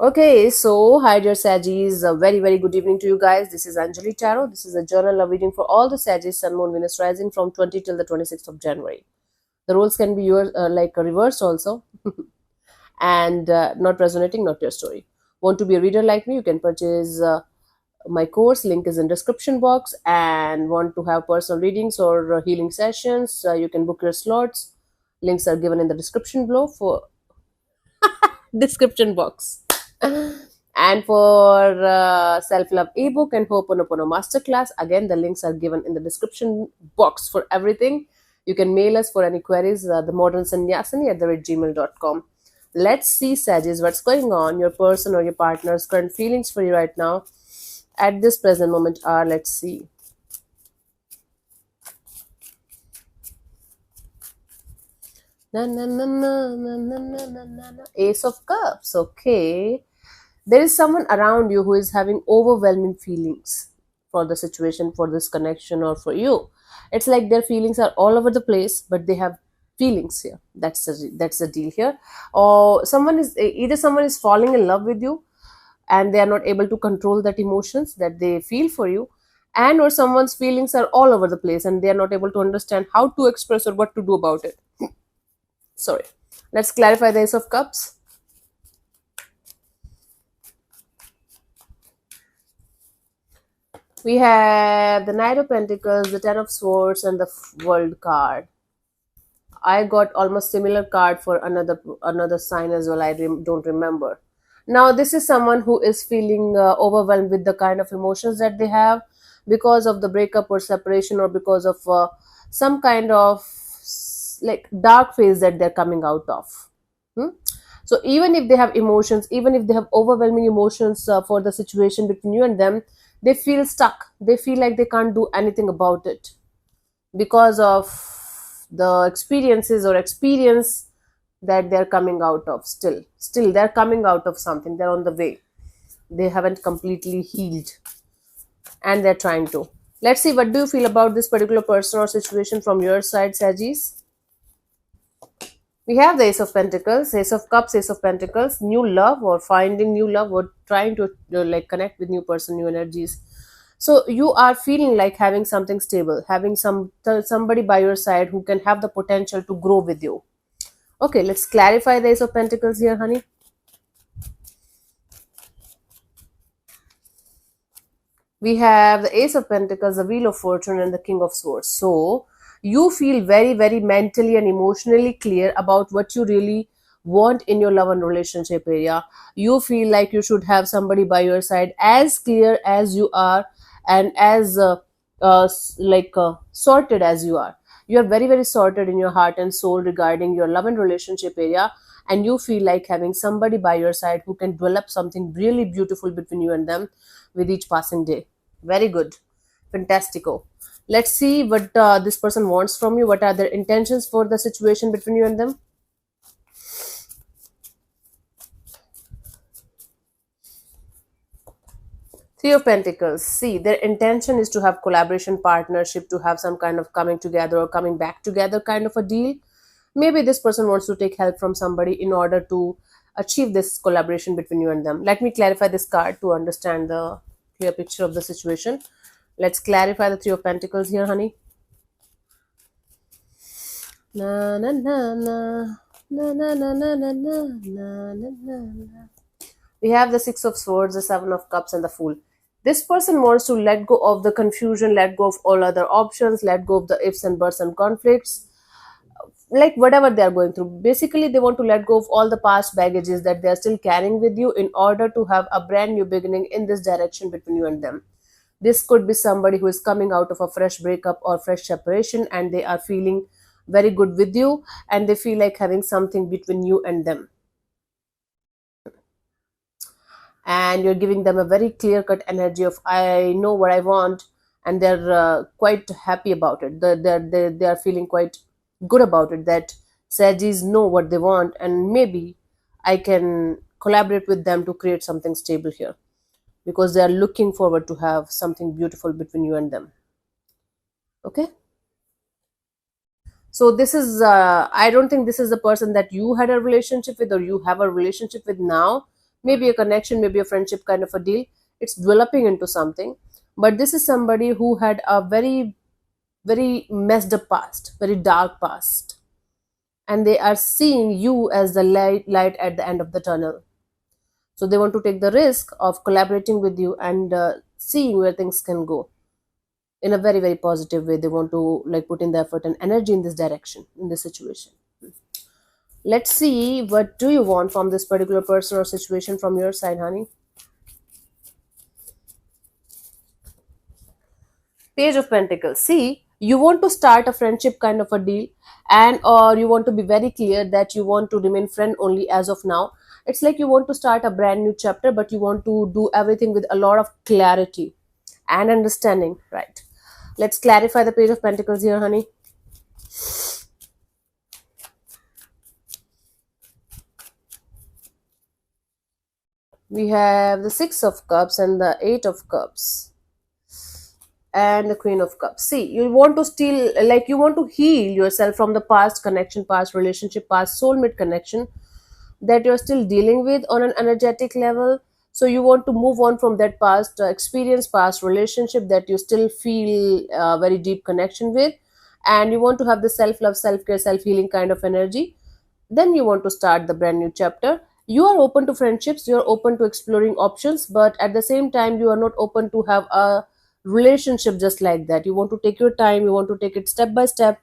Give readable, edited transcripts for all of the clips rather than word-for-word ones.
Okay, so hi dear Saggies, a very very good evening to you guys. This is Anjali Tarot. This is a journal love reading for all the Saggies, Sun, Moon, Venus rising from 20 till the 26th of January. The roles can be yours, like reversed also, and not resonating, not your story. Want to be a reader like me? You can purchase my course. Link is in description box. And want to have personal readings or healing sessions? You can book your slots. Links are given in the description below for description box. And for self-love ebook and Ho'oponopono masterclass, again the links are given in the description box for everything. You can mail us for any queries, the modern sannyasini at gmail.com. Let's see, Sagis, what's going on. Your person or your partner's current feelings for you right now at this present moment are, let's see. Na, na, na, na, na, na, na, na, na, na. Ace of Cups. Okay. There is someone around you who is having overwhelming feelings for the situation, for this connection, or for you. It's like their feelings are all over the place, but they have feelings here. That's the deal here. Or someone is falling in love with you, and they are not able to control that emotions that they feel for you, and or someone's feelings are all over the place, and they are not able to understand how to express or what to do about it. Sorry. Let's clarify the Ace of Cups. We have the Knight of Pentacles, the Ten of Swords, and the World card. I got almost similar card for another sign as well. Don't remember. Now this is someone who is feeling overwhelmed with the kind of emotions that they have because of the breakup or separation, or because of some kind of like dark phase that they're coming out of. Hmm? So even if they have emotions, even if they have overwhelming emotions for the situation between you and them, they feel stuck. They feel like they can't do anything about it because of the experiences or experience that they're coming out of. Still they're coming out of something. They're on the way. They haven't completely healed, and they're trying to. Let's see, what do you feel about this particular person or situation from your side, Sagis? We have the Ace of Pentacles, Ace of Cups, Ace of Pentacles. New love, or finding new love, or trying to like connect with new person, new energies. So you are feeling like having something stable, having somebody by your side who can have the potential to grow with you. Okay, let's clarify the Ace of Pentacles here, honey. We have the Ace of Pentacles, the Wheel of Fortune, and the King of Swords. So you feel very, very mentally and emotionally clear about what you really want in your love and relationship area. You feel like you should have somebody by your side as clear as you are, and as sorted as you are. You are very, very sorted in your heart and soul regarding your love and relationship area, and you feel like having somebody by your side who can develop something really beautiful between you and them with each passing day. Very good. Fantastico. Let's see what this person wants from you. What are their intentions for the situation between you and them? Three of Pentacles. See, their intention is to have collaboration, partnership, to have some kind of coming together or coming back together kind of a deal. Maybe this person wants to take help from somebody in order to achieve this collaboration between you and them. Let me clarify this card to understand the clear picture of the situation. Let's clarify the Three of Pentacles here, honey. Na na na na na na na na na na na na na. We have the Six of Swords, the Seven of Cups, and the Fool. This person wants to let go of the confusion, let go of all other options, let go of the ifs and buts and conflicts, like whatever they are going through. Basically, they want to let go of all the past baggages that they are still carrying with you in order to have a brand new beginning in this direction between you and them. This could be somebody who is coming out of a fresh breakup or fresh separation, and they are feeling very good with you, and they feel like having something between you and them, and you're giving them a very clear cut energy of I know what I want, and they're quite happy about it. They are feeling quite good about it, that Sagis know what they want, and maybe I can collaborate with them to create something stable here, because they are looking forward to have something beautiful between you and them. Okay, so this is I don't think this is the person that you had a relationship with or you have a relationship with now. maybe a connection, maybe a friendship kind of a deal. It's developing into something. But this is somebody who had a very messed up past, very dark past, and they are seeing you as the light at the end of the tunnel. So they want to take the risk of collaborating with you and seeing where things can go in a very positive way. They want to like put in the effort and energy in this direction, in this situation. Let's see, what do you want from this particular person or situation from your side, honey? Page of Pentacles. See, you want to start a friendship kind of a deal, and or you want to be very clear that you want to remain friend only as of now. It's like you want to start a brand new chapter, but you want to do everything with a lot of clarity and understanding, right? Let's clarify the Page of Pentacles here, honey. We have the Six of Cups and the Eight of Cups and the Queen of Cups. See, you want to still, like, you want to heal yourself from the past connection, past relationship, past soulmate connection that you're still dealing with on an energetic level. So you want to move on from that past experience, past relationship that you still feel very deep connection with, and you want to have the self love, self care, self healing kind of energy. Then you want to start the brand new chapter. You are open to friendships, you are open to exploring options, but at the same time you are not open to have a relationship just like that. You want to take your time, you want to take it step by step,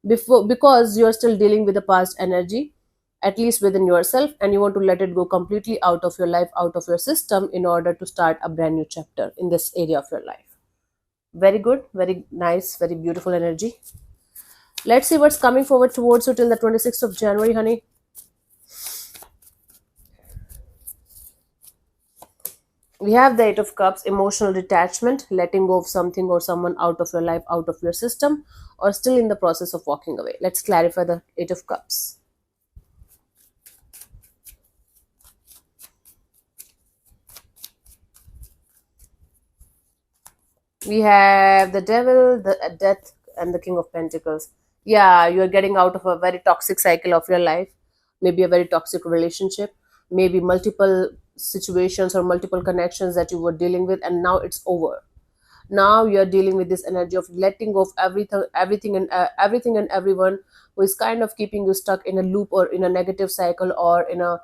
before, because you are still dealing with the past energy, at least within yourself, and you want to let it go completely out of your life, out of your system, in order to start a brand new chapter in this area of your life. Very good, very nice, very beautiful energy. Let's see what's coming forward towards you till the 26th of January, honey. We have the Eight of Cups, emotional detachment, letting go of something or someone out of your life, out of your system, or still in the process of walking away. Let's clarify the Eight of Cups. We have the Devil, the Death, and the King of Pentacles. Yeah, you're getting out of a very toxic cycle of your life, maybe a very toxic relationship, maybe multiple situations or multiple connections that you were dealing with, and now it's over. Now you're dealing with this energy of letting go of everything and everyone who is kind of keeping you stuck in a loop or in a negative cycle or in a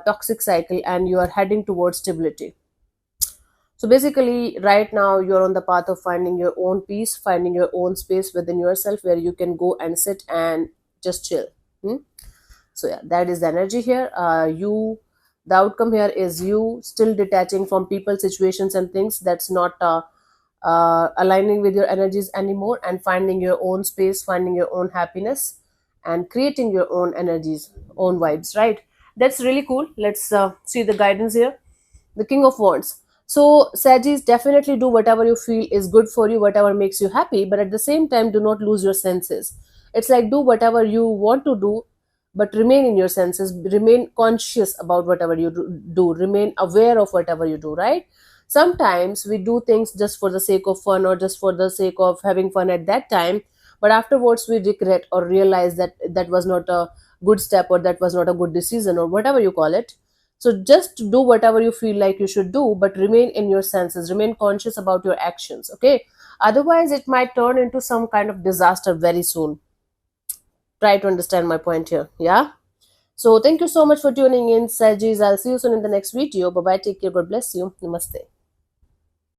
toxic cycle, and you are heading towards stability. So basically, right now, you're on the path of finding your own peace, finding your own space within yourself where you can go and sit and just chill. Hmm? So yeah, that is the energy here. The outcome here is you still detaching from people, situations, and things that's not aligning with your energies anymore, and finding your own space, finding your own happiness, and creating your own energies, own vibes. Right? That's really cool. Let's see the guidance here. The King of Wands. So, Sagittarius, definitely do whatever you feel is good for you, whatever makes you happy, but at the same time, do not lose your senses. It's like do whatever you want to do, but remain in your senses, remain conscious about whatever you do, remain aware of whatever you do, right? Sometimes we do things just for the sake of fun or just for the sake of having fun at that time, but afterwards we regret or realize that that was not a good step or that was not a good decision or whatever you call it. So just do whatever you feel like you should do, but remain in your senses, remain conscious about your actions, okay? Otherwise, it might turn into some kind of disaster very soon. Try to understand my point here, yeah? So thank you so much for tuning in, Sajis. I'll see you soon in the next video. Bye bye, take care, God bless you. Namaste.